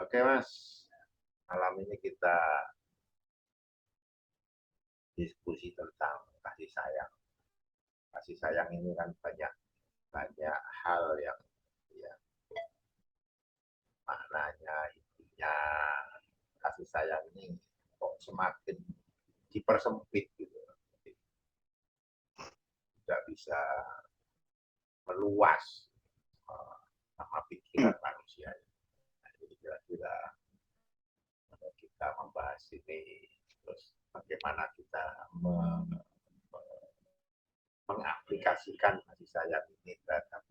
Oke Mas, malam ini kita diskusi tentang kasih sayang. Kasih sayang ini kan banyak banyak hal yang ya, maknanya, intinya kasih sayang ini kok semakin dipersempit gitu. Tidak bisa meluas sama pikiran manusia. Nah, jadi kira-kira kita membahas ini, terus bagaimana kita mengaplikasikan kasih sayang ini terhadap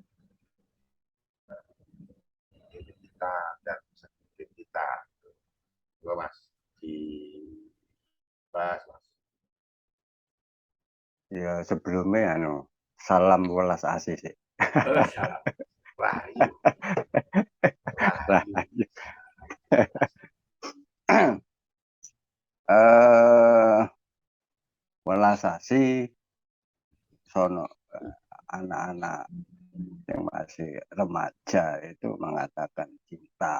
diri kita dan sekeliling kita. Gue Mas dibahas Mas. Ya sebelumnya salam welas asih sih. Salam Rahayu, Rahayu. Welas asih sono anak-anak yang masih remaja itu mengatakan cinta.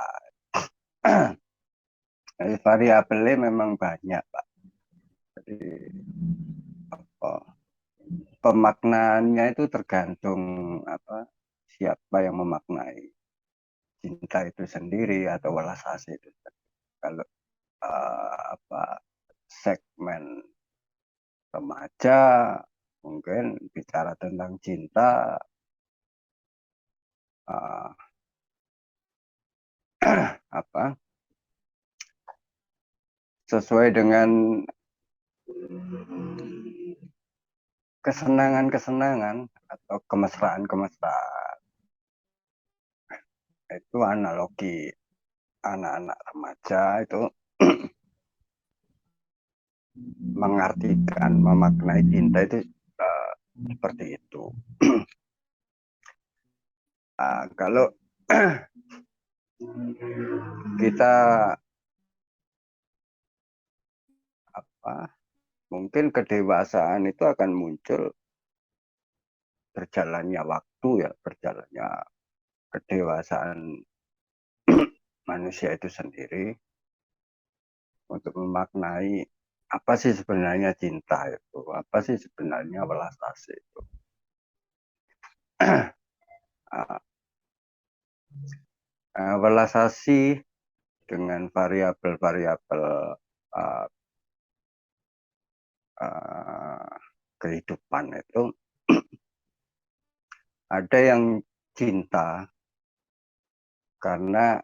Jadi variabelnya memang banyak, Pak. Jadi pemaknaannya itu tergantung siapa yang memaknai cinta itu sendiri atau welas asih itu. Kalau segmen remaja mungkin bicara tentang cinta uh, apa sesuai dengan kesenangan-kesenangan atau kemesraan-kemesraan. Itu analogi anak-anak remaja itu mengartikan, memaknai cinta itu seperti itu. Kalau kita mungkin kedewasaan itu akan muncul berjalannya waktu, ya, berjalannya kedewasaan manusia itu sendiri untuk memaknai apa sih sebenarnya cinta itu, apa sih sebenarnya welas asih itu. Welas asih dengan variabel-variabel uh, kehidupan itu ada yang cinta karena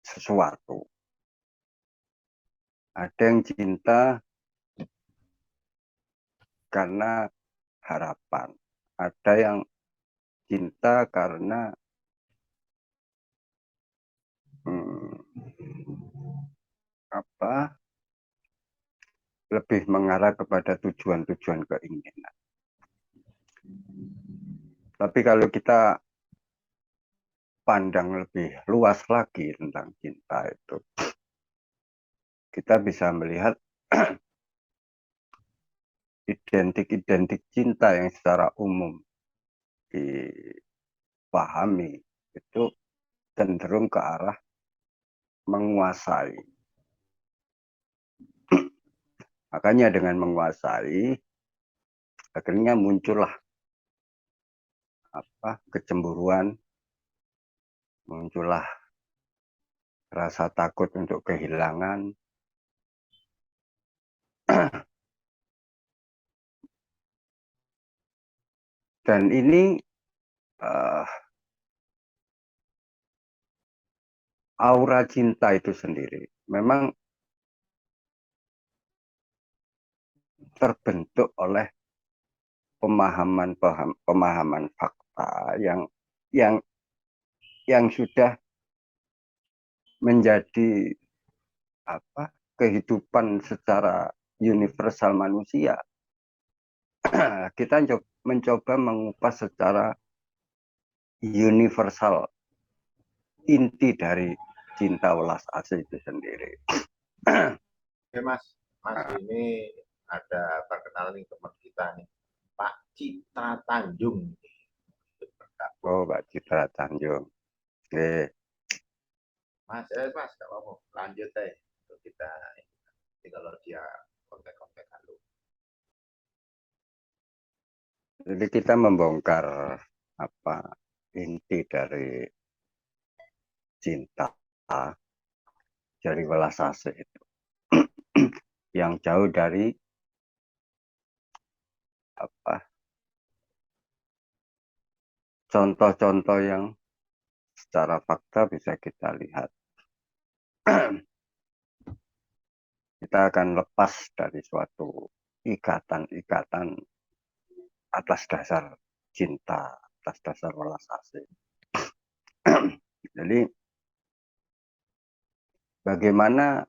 sesuatu, ada yang cinta karena harapan, ada yang cinta karena lebih mengarah kepada tujuan-tujuan keinginan. Tapi kalau kita pandang lebih luas lagi tentang cinta itu, kita bisa melihat identik-identik cinta yang secara umum dipahami itu cenderung ke arah menguasai. Makanya dengan menguasai, akhirnya muncullah kecemburuan, muncullah rasa takut untuk kehilangan. Dan ini aura cinta itu sendiri memang terbentuk oleh pemahaman fakta yang yang sudah menjadi kehidupan secara universal manusia. Kita mencoba mengupas secara universal inti dari cinta welas asih itu sendiri. Oke Mas, ini ada perkenalan nih teman kita nih, Pak Citra Tanjung. Oh, Pak Citra Tanjung. Oke. Mas, mas, gak apa-apa. Lanjut deh. Untuk kita, ini kalau dia kontek-kontek lu. Jadi kita membongkar apa inti dari cinta, dari welas asih itu yang jauh dari apa contoh-contoh yang secara fakta bisa kita lihat. Kita akan lepas dari suatu ikatan-ikatan atas dasar cinta, atas dasar welas asih. Jadi bagaimana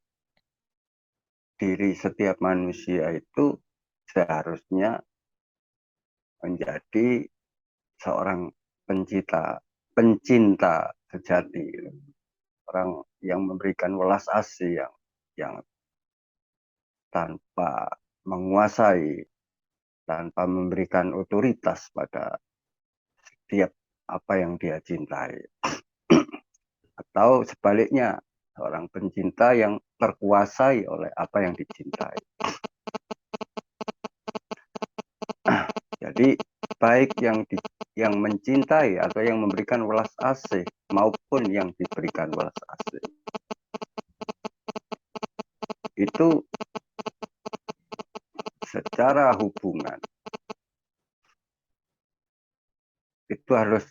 diri setiap manusia itu seharusnya menjadi seorang pencinta sejati, orang yang memberikan welas asih yang tanpa menguasai, tanpa memberikan otoritas pada setiap apa yang dia cintai. Atau sebaliknya, seorang pencinta yang terkuasai oleh apa yang dicintai. Jadi baik yang mencintai atau yang memberikan welas asih maupun yang diberikan welas asih itu secara hubungan itu harus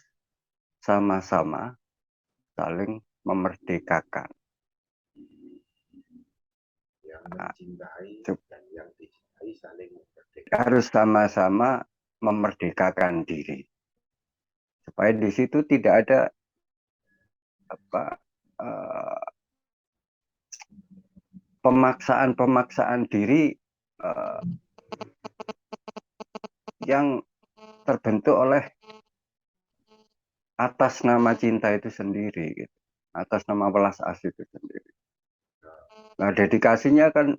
sama-sama saling memerdekakan. Yang mencintai dan yang dicintai saling memerdekakan. Harus sama-sama memerdekakan diri supaya di situ tidak ada apa pemaksaan diri yang terbentuk oleh atas nama cinta itu sendiri, gitu. Atas nama welas asih itu sendiri. Nah, dedikasinya kan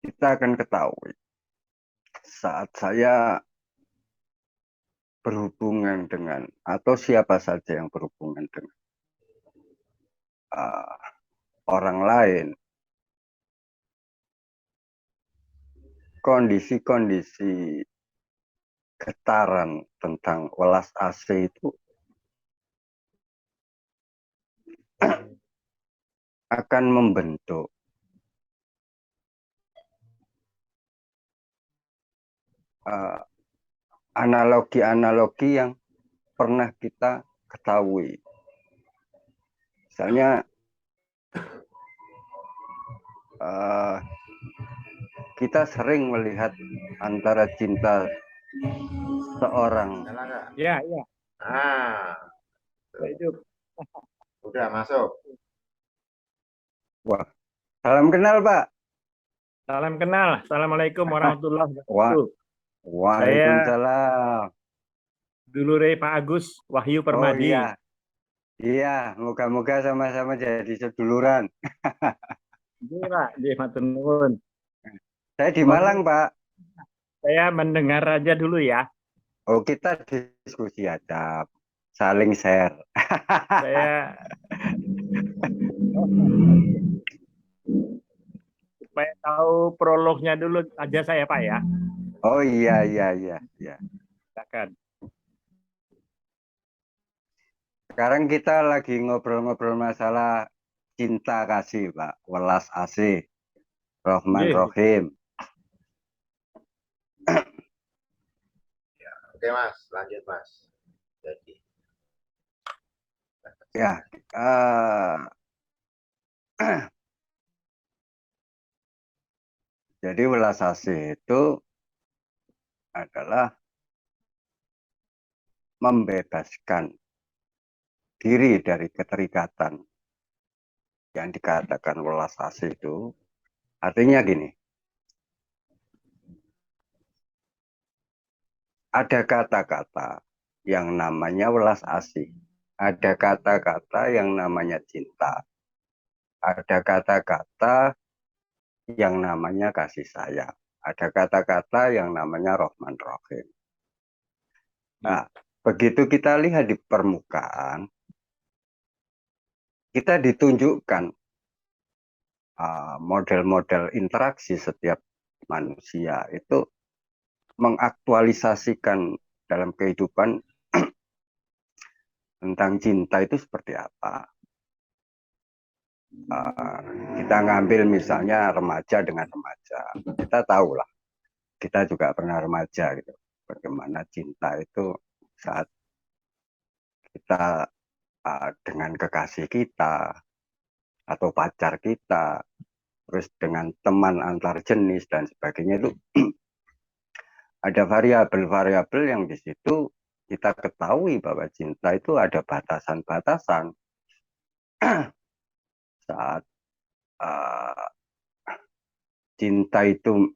kita akan ketahui saat saya berhubungan dengan atau siapa saja yang berhubungan dengan uh, orang lain, kondisi-kondisi getaran tentang welas asih itu akan membentuk analogi-analogi yang pernah kita ketahui. Misalnya kita sering melihat antara cinta seorang. Ya, ya. Hidup. Udah masuk. Wah, salam kenal Pak. Salam kenal. Assalamualaikum warahmatullahi wabarakatuh. Waalaikumsalam. Dulure Pak Agus Wahyu Permadi. Oh iya, iya. Moga-moga sama-sama jadi seduluran. Iya Pak, di matur nuwun. Saya di Malang Pak. Saya mendengar aja dulu ya. Oh kita diskusi aja, saling share. Saya supaya tahu prolognya dulu aja saya Pak ya. Oh iya. Silakan. Sekarang kita lagi ngobrol-ngobrol masalah cinta kasih Pak, welas asih, Rahman Rahim. Ya, oke Mas, lanjut Mas. Jadi welas asih itu adalah membebaskan diri dari keterikatan yang dikatakan welas asih itu. Artinya gini, ada kata-kata yang namanya welas asih, ada kata-kata yang namanya cinta, ada kata-kata yang namanya kasih sayang, ada kata-kata yang namanya Rahman Rahim. Nah, begitu kita lihat di permukaan, kita ditunjukkan model-model interaksi setiap manusia itu mengaktualisasikan dalam kehidupan tentang cinta itu seperti apa. Kita ngambil misalnya remaja dengan remaja, kita tahu lah, kita juga pernah remaja gitu, bagaimana cinta itu saat kita dengan kekasih kita atau pacar kita, terus dengan teman antar jenis dan sebagainya itu ada variabel-variabel yang di situ kita ketahui bahwa cinta itu ada batasan-batasan saat uh, cinta itu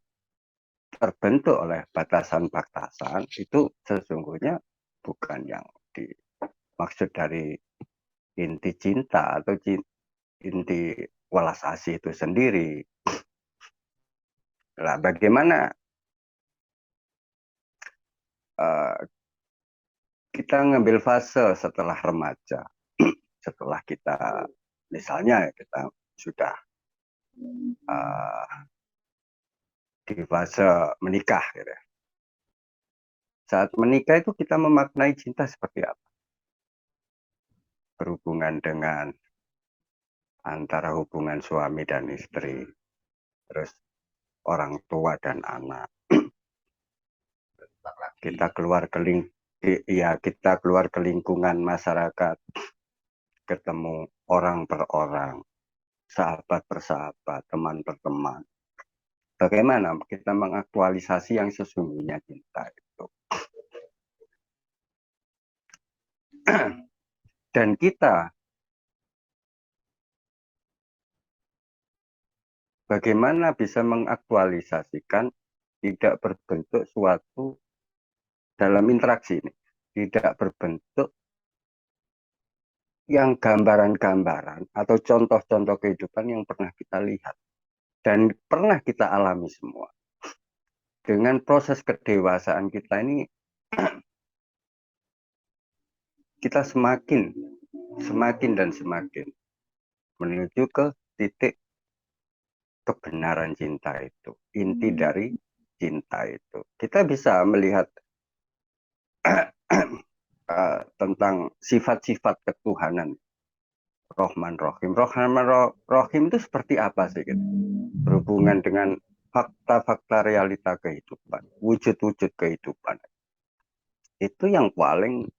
terbentuk oleh batasan-batasan itu sesungguhnya bukan yang dimaksud dari inti cinta atau inti welas asih itu sendiri. Nah, bagaimana kita ngambil fase setelah remaja, setelah kita misalnya kita sudah di fase menikah gitu. Saat menikah itu kita memaknai cinta seperti apa? Berhubungan dengan antara hubungan suami dan istri, terus orang tua dan anak. Kita keluar ke lingkungan masyarakat, ketemu orang per orang, sahabat per sahabat, teman per teman. Bagaimana kita mengaktualisasi yang sesungguhnya cinta itu. Dan kita bagaimana bisa mengaktualisasikan tidak berbentuk suatu dalam interaksi ini, tidak berbentuk yang gambaran-gambaran atau contoh-contoh kehidupan yang pernah kita lihat dan pernah kita alami semua. Dengan proses kedewasaan kita ini, kita semakin dan semakin menuju ke titik kebenaran cinta itu, inti dari cinta itu. Kita bisa melihat tentang sifat-sifat ketuhanan Rahman Rahim. Rahim itu seperti apa sih? Gitu? Berhubungan dengan fakta-fakta realita kehidupan, wujud-wujud kehidupan. Itu yang paling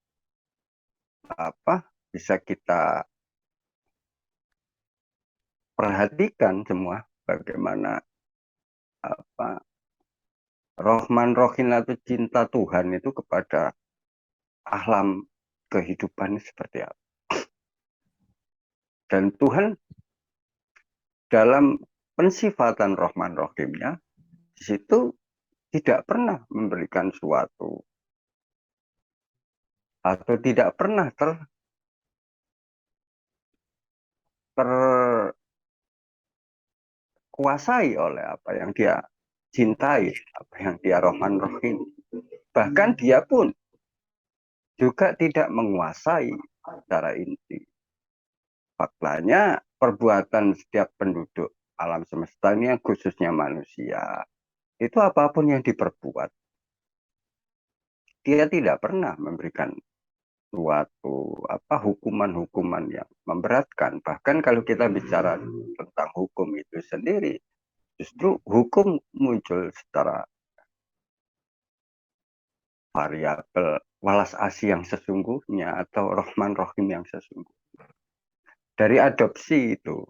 bisa kita perhatikan semua, bagaimana Rahman Rahim atau cinta Tuhan itu kepada alam kehidupan seperti apa. Dan Tuhan dalam pensifatan Rahman Rahimnya di situ tidak pernah memberikan suatu atau tidak pernah terkuasai oleh apa yang dia cintai, apa yang dia Rahman Rahim. Bahkan dia pun juga tidak menguasai secara inti. Faktanya perbuatan setiap penduduk alam semesta ini, khususnya manusia, itu apapun yang diperbuat, dia tidak pernah memberikan suatu hukuman-hukuman yang memberatkan. Bahkan kalau kita bicara tentang hukum itu sendiri, justru hukum muncul secara variabel walas asih yang sesungguhnya atau Rahman Rahim yang sesungguhnya. Dari adopsi itu,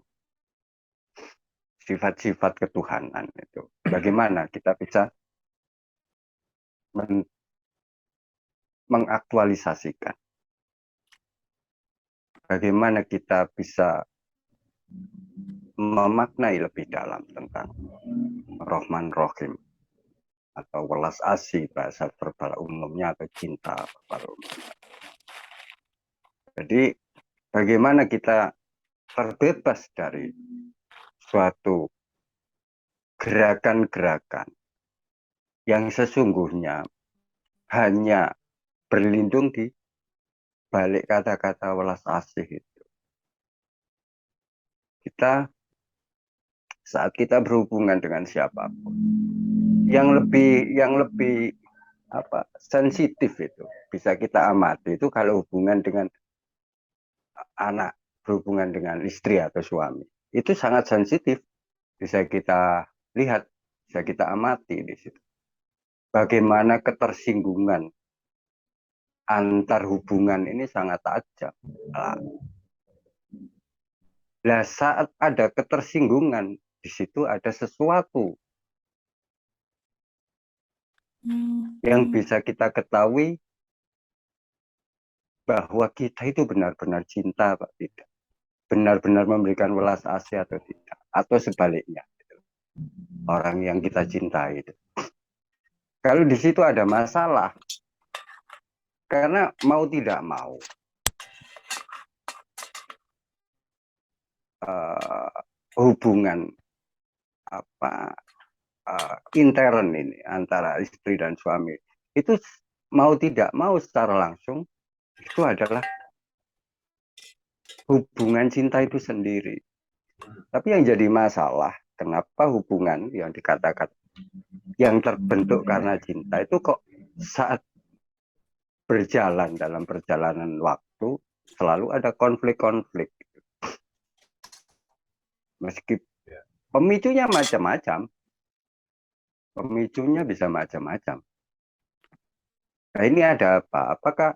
sifat-sifat ketuhanan itu, bagaimana kita bisa mengaktualisasikan. Bagaimana kita bisa memaknai lebih dalam tentang Rahman Rahim atau welas asih bahasa verbal umumnya atau cinta verbal umumnya. Jadi bagaimana kita terbebas dari suatu gerakan-gerakan yang sesungguhnya hanya berlindung di balik kata-kata welas asih itu. saat kita berhubungan dengan siapapun, yang lebih sensitif itu bisa kita amati itu kalau hubungan dengan anak, berhubungan dengan istri atau suami. Itu sangat sensitif, bisa kita lihat, bisa kita amati di situ. Bagaimana ketersinggungan antar hubungan ini sangat tajam. Nah, saat ada ketersinggungan, di situ ada sesuatu yang bisa kita ketahui bahwa kita itu benar-benar cinta apa tidak, benar-benar memberikan welas asih atau tidak, atau sebaliknya, orang yang kita cintai itu. Kalau di situ ada masalah, karena mau tidak mau hubungan intern ini antara istri dan suami itu mau tidak mau secara langsung itu adalah hubungan cinta itu sendiri. Tapi yang jadi masalah, kenapa hubungan yang dikatakan yang terbentuk karena cinta itu kok saat berjalan dalam perjalanan waktu selalu ada konflik-konflik. Meski pemicunya macam-macam, pemicunya bisa macam-macam. Nah, ini ada apa? Apakah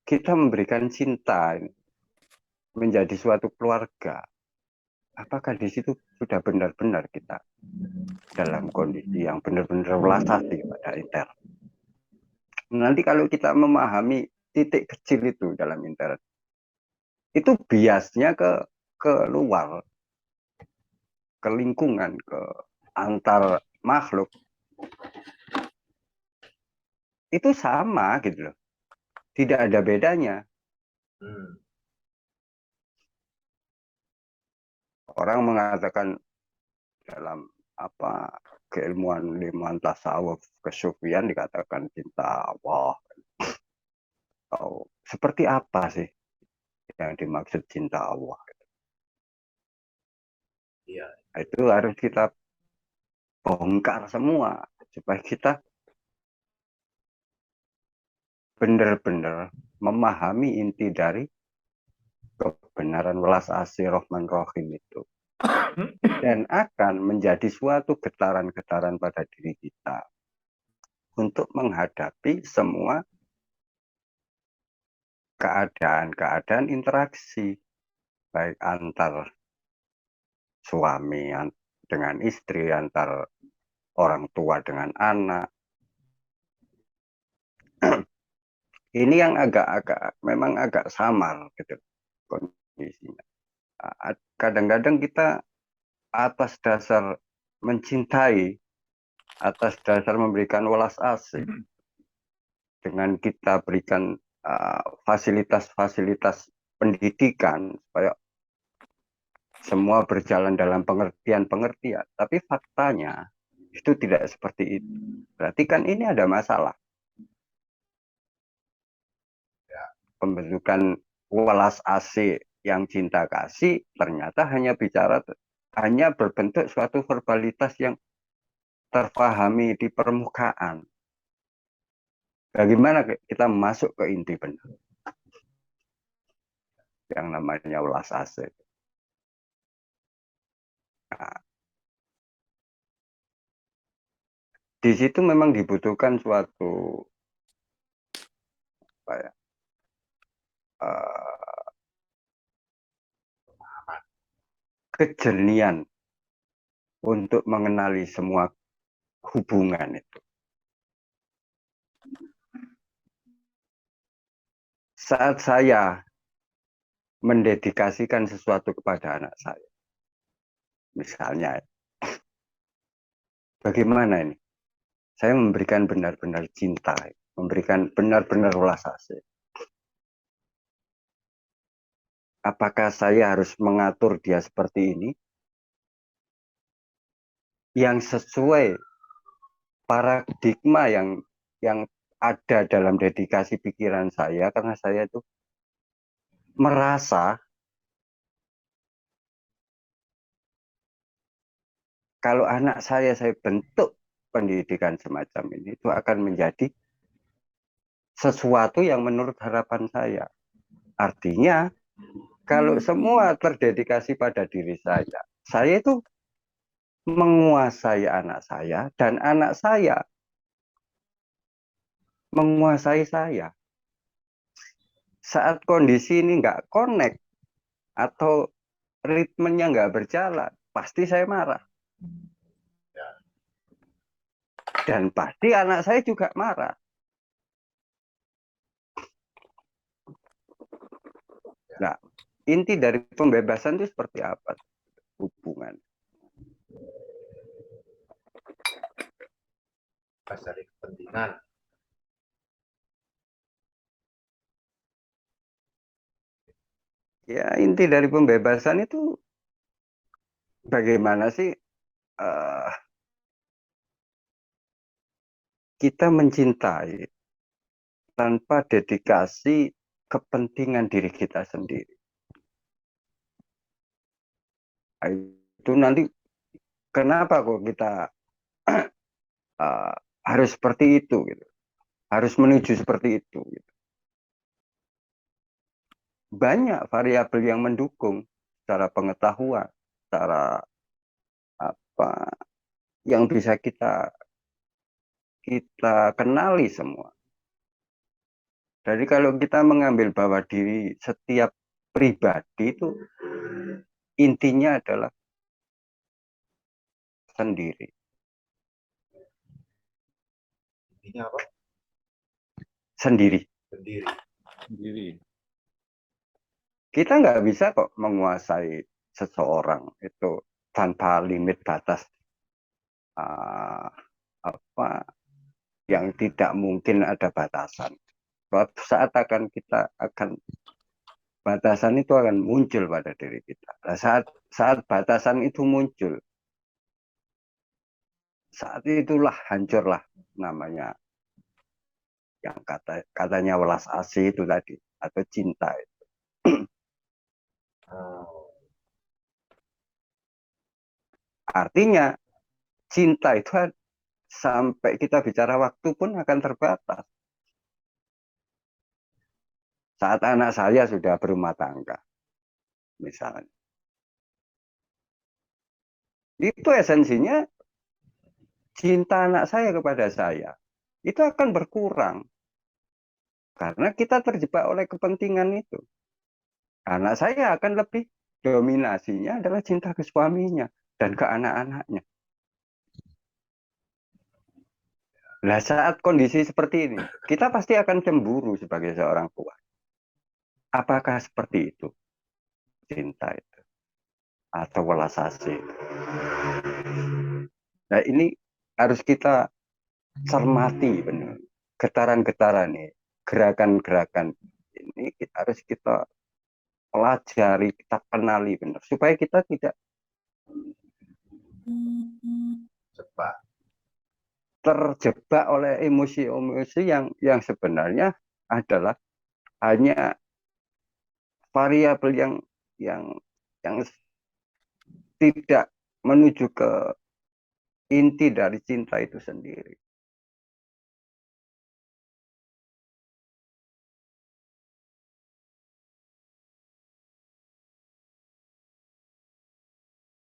kita memberikan cinta menjadi suatu keluarga? Apakah di situ sudah benar-benar kita dalam kondisi yang benar-benar welas hati pada intern? Nanti kalau kita memahami titik kecil itu dalam intern, itu biasnya ke luar, ke lingkungan, ke antar makhluk, itu sama gitu loh. Tidak ada bedanya. Orang mengatakan dalam keilmuan tasawuf kesufian dikatakan cinta Allah. Oh, seperti apa sih yang dimaksud cinta Allah? Iya. Itu harus kita bongkar semua supaya kita benar-benar memahami inti dari kebenaran welas asih Rahman Rahim itu. Dan akan menjadi suatu getaran-getaran pada diri kita untuk menghadapi semua keadaan-keadaan interaksi, baik antar suami dengan istri, antar orang tua dengan anak. Ini yang memang agak samar gitu kondisinya. Kadang-kadang kita atas dasar mencintai, atas dasar memberikan welas asih, dengan kita berikan fasilitas-fasilitas pendidikan supaya semua berjalan dalam pengertian-pengertian. Tapi faktanya itu tidak seperti itu. Berarti kan ini ada masalah. Pembentukan welas asih yang cinta kasih ternyata hanya berbentuk suatu verbalitas yang terpahami di permukaan. Bagaimana kita masuk ke inti benar yang namanya welas asih? Nah, di situ memang dibutuhkan suatu kejernihan untuk mengenali semua hubungan itu. Saat saya mendedikasikan sesuatu kepada anak saya, misalnya, bagaimana ini? Saya memberikan benar-benar cinta, memberikan benar-benar welas asih. Apakah saya harus mengatur dia seperti ini? Yang sesuai paradigma yang ada dalam dedikasi pikiran saya, karena saya itu merasa kalau anak saya bentuk pendidikan semacam ini, itu akan menjadi sesuatu yang menurut harapan saya. Artinya, kalau semua terdedikasi pada diri saya itu menguasai anak saya, dan anak saya menguasai saya. Saat kondisi ini nggak connect, atau ritmenya nggak berjalan, pasti saya marah. Dan pasti anak saya juga marah. Nah, inti dari pembebasan itu seperti apa hubungan? Pas dari kepentingan. Ya, inti dari pembebasan itu bagaimana sih kita mencintai tanpa dedikasi kepentingan diri kita sendiri. Nah, itu nanti kenapa kok kita harus seperti itu gitu. Harus menuju seperti itu gitu. Banyak variabel yang mendukung secara pengetahuan, secara apa yang bisa kita kenali semua. Jadi kalau kita mengambil bahwa diri setiap pribadi itu intinya adalah sendiri. Intinya apa? Sendiri. Sendiri. Kita nggak bisa kok menguasai seseorang itu tanpa limit batas apa yang tidak mungkin ada batasan. Suatu saat batasan itu akan muncul pada diri kita. Nah, saat batasan itu muncul, saat itulah hancurlah namanya yang katanya welas asih itu tadi, atau cinta itu. Artinya cinta itu sampai kita bicara waktu pun akan terbatas. Saat anak saya sudah berumah tangga, misalnya, itu esensinya cinta anak saya kepada saya itu akan berkurang karena kita terjebak oleh kepentingan itu. Anak saya akan lebih dominasinya adalah cinta ke suaminya dan ke anak-anaknya. Nah, saat kondisi seperti ini, kita pasti akan cemburu sebagai seorang tua. Apakah seperti itu cinta itu atau welas asih? Nah, ini harus kita cermati benar. Getaran-getaran ini, gerakan-gerakan ini harus kita pelajari, kita kenali benar supaya kita tidak terjebak oleh emosi-emosi yang sebenarnya adalah hanya variabel yang tidak menuju ke inti dari cinta itu sendiri.